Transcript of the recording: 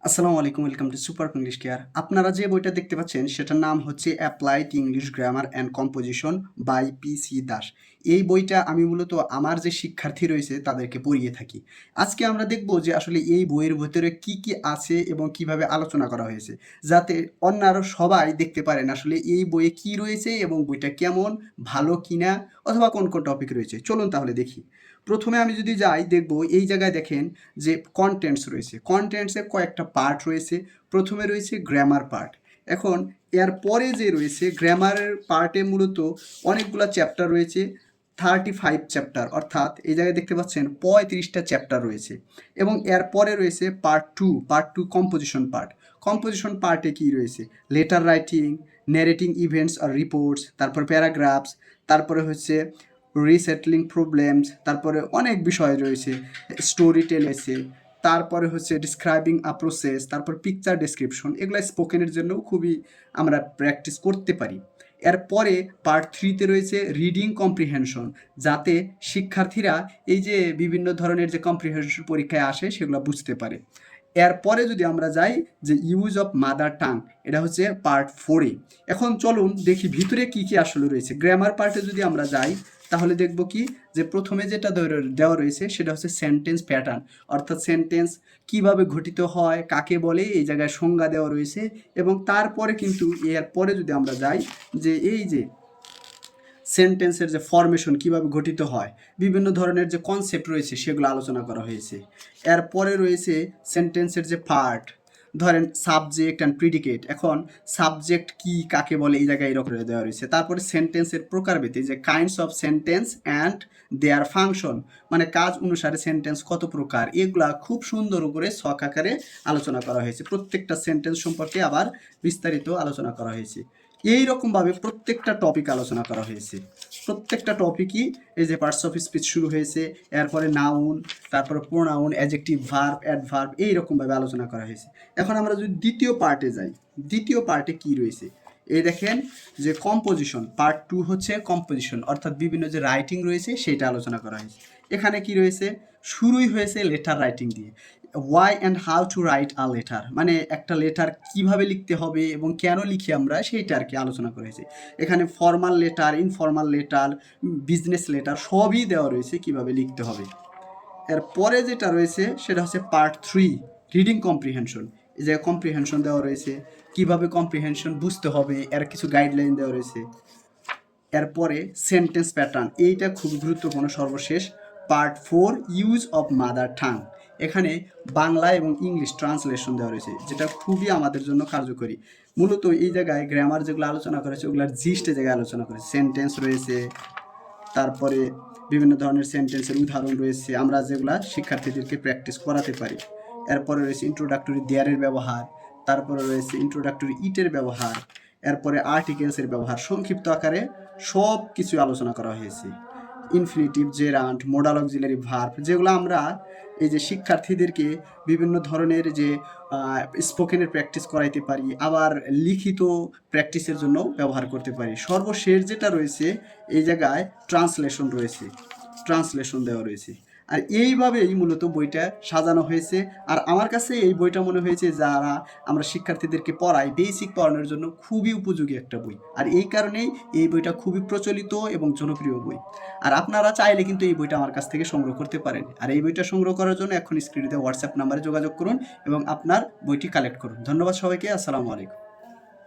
আসসালামু আলাইকুম, welcome to super English care. আপনারা যে বইটা দেখতে পাচ্ছেন সেটার নাম হচ্ছে applied English grammar and composition by P C. Das. এই বইটা আমি মূলত আমার যে শিক্ষার্থী রয়েছে তাদেরকে পড়িয়ে থাকি। আজকে আমরা দেখব যে আসলে এই বইয়ের ভেতরে কি কি আছে এবং কিভাবে আলোচনা করা হয়েছে, যাতে অন্যরা সবাই দেখতে পারেন আসলে এই বইয়ে কি রয়েছে এবং বইটা কেমন, ভালো কিনা, অথবা কোন কোন টপিক রয়েছে। চলুন তাহলে দেখি। প্রথমে আমি যদি যাই, দেখব এই জায়গায় দেখেন যে কন্টেন্টস রয়েছে। কন্টেন্টসের কয়েকটা পার্ট রয়েছে। প্রথমে রয়েছে গ্রামার পার্ট। এখন এর পরে যে রয়েছে গ্রামারের পার্টে মূলত অনেকগুলো চ্যাপ্টার রয়েছে, 35 চ্যাপ্টার, অর্থাৎ এই জায়গায় দেখতে পাচ্ছেন 35টা চ্যাপ্টার রয়েছে। এবং এর পরে রয়েছে পার্ট টু কম্পোজিশন পার্ট। কম্পোজিশন পার্টে কি রয়েছে? লেটার রাইটিং, ন্যারেটিং ইভেন্টস আর রিপোর্টস, তারপর প্যারাগ্রাফস, তারপরে হচ্ছে রিসেটলিং প্রবলেমস, তারপরে অনেক বিষয় রয়েছে, স্টোরি টেল আছে, তারপরে হচ্ছে ডিসক্রাইবিং আ প্রসেস, তারপর পিকচার ডেসক্রিপশন। এগুলো স্পোকেনের জন্য খুবই আমরা প্র্যাকটিস করতে পারি। এরপরে পার্ট 3তে রয়েছে রিডিং কম্প্রিহেনশন, যাতে শিক্ষার্থীরা এই যে বিভিন্ন ধরনের যে কম্প্রিহেনশন পরীক্ষায় আসে সেগুলো বুঝতে পারে। এরপরে যদি আমরা যাই যে ইউজ অফ মাদার টাং, এটা হচ্ছে পার্ট 4-এ। এখন চলুন দেখি ভিতরে কি কি আসলে রয়েছে। গ্রামার পার্টে যদি আমরা যাই তাহলে দেখব কি যে প্রথমে যেটা দেওয়া রয়েছে সেটা হচ্ছে সেন্টেন্স প্যাটার্ন, অর্থাৎ সেন্টেন্স কিভাবে গঠিত হয়, কাকে বলে, এই জায়গায় সংজ্ঞা দেওয়া রয়েছে। এবং তারপরে কিন্তু এরপরে যদি আমরা যাই যে এই যে সেন্টেন্সের যে ফরমেশন কিভাবে গঠিত হয়, বিভিন্ন ধরনের যে কনসেপ্ট রয়েছে সেগুলো আলোচনা করা হয়েছে। এরপরে রয়েছে সেন্টেন্সের যে পার্ট, ধরেন সাবজেক্ট অ্যান্ড প্রিডিকেট। এখন সাবজেক্ট কি, কাকে বলে, এই জায়গায় এরকম দেওয়া রয়েছে। তারপরে সেন্টেন্সের প্রকারভেদে যে kinds of sentence and their function, মানে কাজ অনুসারে সেন্টেন্স কত প্রকার, এগুলা খুব সুন্দর করে ছক আকারে আলোচনা করা হয়েছে। প্রত্যেকটা সেন্টেন্স সম্পর্কে আবার বিস্তারিত আলোচনা করা হয়েছে। এই রকমভাবে প্রত্যেকটা টপিক আলোচনা করা হয়েছে। প্রত্যেকটা টপিকই এই যে পার্টস অফ স্পিচ শুরু হয়েছে, এরপরে নাউন, তারপরে প্রোনাউন, অ্যাডজেক্টিভ, ভার্ব, অ্যাডভার্ব, এইরকমভাবে আলোচনা করা হয়েছে। এখন আমরা যদি দ্বিতীয় পার্টে যাই, দ্বিতীয় পার্টে কি রয়েছে এই দেখেন যে কম্পোজিশন। পার্ট 2 হচ্ছে কম্পোজিশন, অর্থাৎ বিভিন্ন যে রাইটিং রয়েছে সেটা আলোচনা করা হয়েছে। এখানে কি রয়েছে? শুরুই হয়েছে লেটার রাইটিং দিয়ে। Why and how to write a letter, মানে একটা লেটার কিভাবে লিখতে হবে এবং কেন লিখি আমরা, সেইটা আর কি আলোচনা করা হয়েছে। এখানে formal letter, informal letter, business letter সবই দেওয়া রয়েছে কিভাবে লিখতে হবে। এরপরে যেটা রয়েছে সেটা হচ্ছে পার্ট 3 রিডিং কম্প্রিহেনশন। এই যে কম্প্রিহেনশন দেওয়া রয়েছে, কিভাবে কম্প্রিহেনশন বুঝতে হবে এর কিছু গাইডলাইন দেওয়া রয়েছে। এরপরে সেন্টেন্স প্যাটার্ন, এইটা খুব গুরুত্বপূর্ণ, সর্বশেষ part 4 use of mother tongue. এখানে বাংলা এবং ইংলিশ ট্রান্সলেশন দেওয়া রয়েছে, যেটা খুবই আমাদের জন্য কার্যকরী। মূলত এই জায়গায় গ্রামার যেগুলো আলোচনা করেছে ওগুলোর জিস্টের জায়গায় আলোচনা করেছে। সেন্টেন্স রয়েছে, তারপরে বিভিন্ন ধরনের সেন্টেন্সের উদাহরণ রয়েছে, আমরা যেগুলা শিক্ষার্থীদেরকে প্র্যাকটিস করাতে পারি। এরপরে রয়েছে ইন্ট্রোডাক্টরি দেয়ারের ব্যবহার, তারপরে রয়েছে ইন্ট্রোডাক্টরি ইটের ব্যবহার, এরপরে আর্টিকেলসের ব্যবহার, সংক্ষিপ্ত আকারে সব কিছু আলোচনা করা হয়েছে। Infinitive, gerund, modal auxiliary verb, যেগুলো আমরা এই যে শিক্ষার্থীদেরকে বিভিন্ন ধরনের যে স্পোকেনের প্র্যাকটিস করাইতে পারি, আবার লিখিত প্র্যাকটিসের জন্য ব্যবহার করতে পারি। সর্বশেষ যেটা রয়েছে এই জায়গায় ট্রান্সলেশন রয়েছে, ট্রান্সলেশন দেওয়া রয়েছে। আর এইভাবেই মূলত বইটা সাজানো হয়েছে। আর আমার কাছে এই বইটা মনে হয়েছে যারা আমরা শিক্ষার্থীদেরকে পড়াই, বেসিক পড়ানোর জন্য খুবই উপযোগী একটা বই। আর এই কারণেই এই বইটা খুবই প্রচলিত এবং জনপ্রিয় বই। আর আপনারা চাইলে কিন্তু এই বইটা আমার কাছ থেকে সংগ্রহ করতে পারেন। আর এই বইটা সংগ্রহ করার জন্য এখন স্ক্রিনে হোয়াটসঅ্যাপ নাম্বারে যোগাযোগ করুন এবং আপনার বইটি কালেক্ট করুন। ধন্যবাদ সবাইকে। আসসালামু আলাইকুম।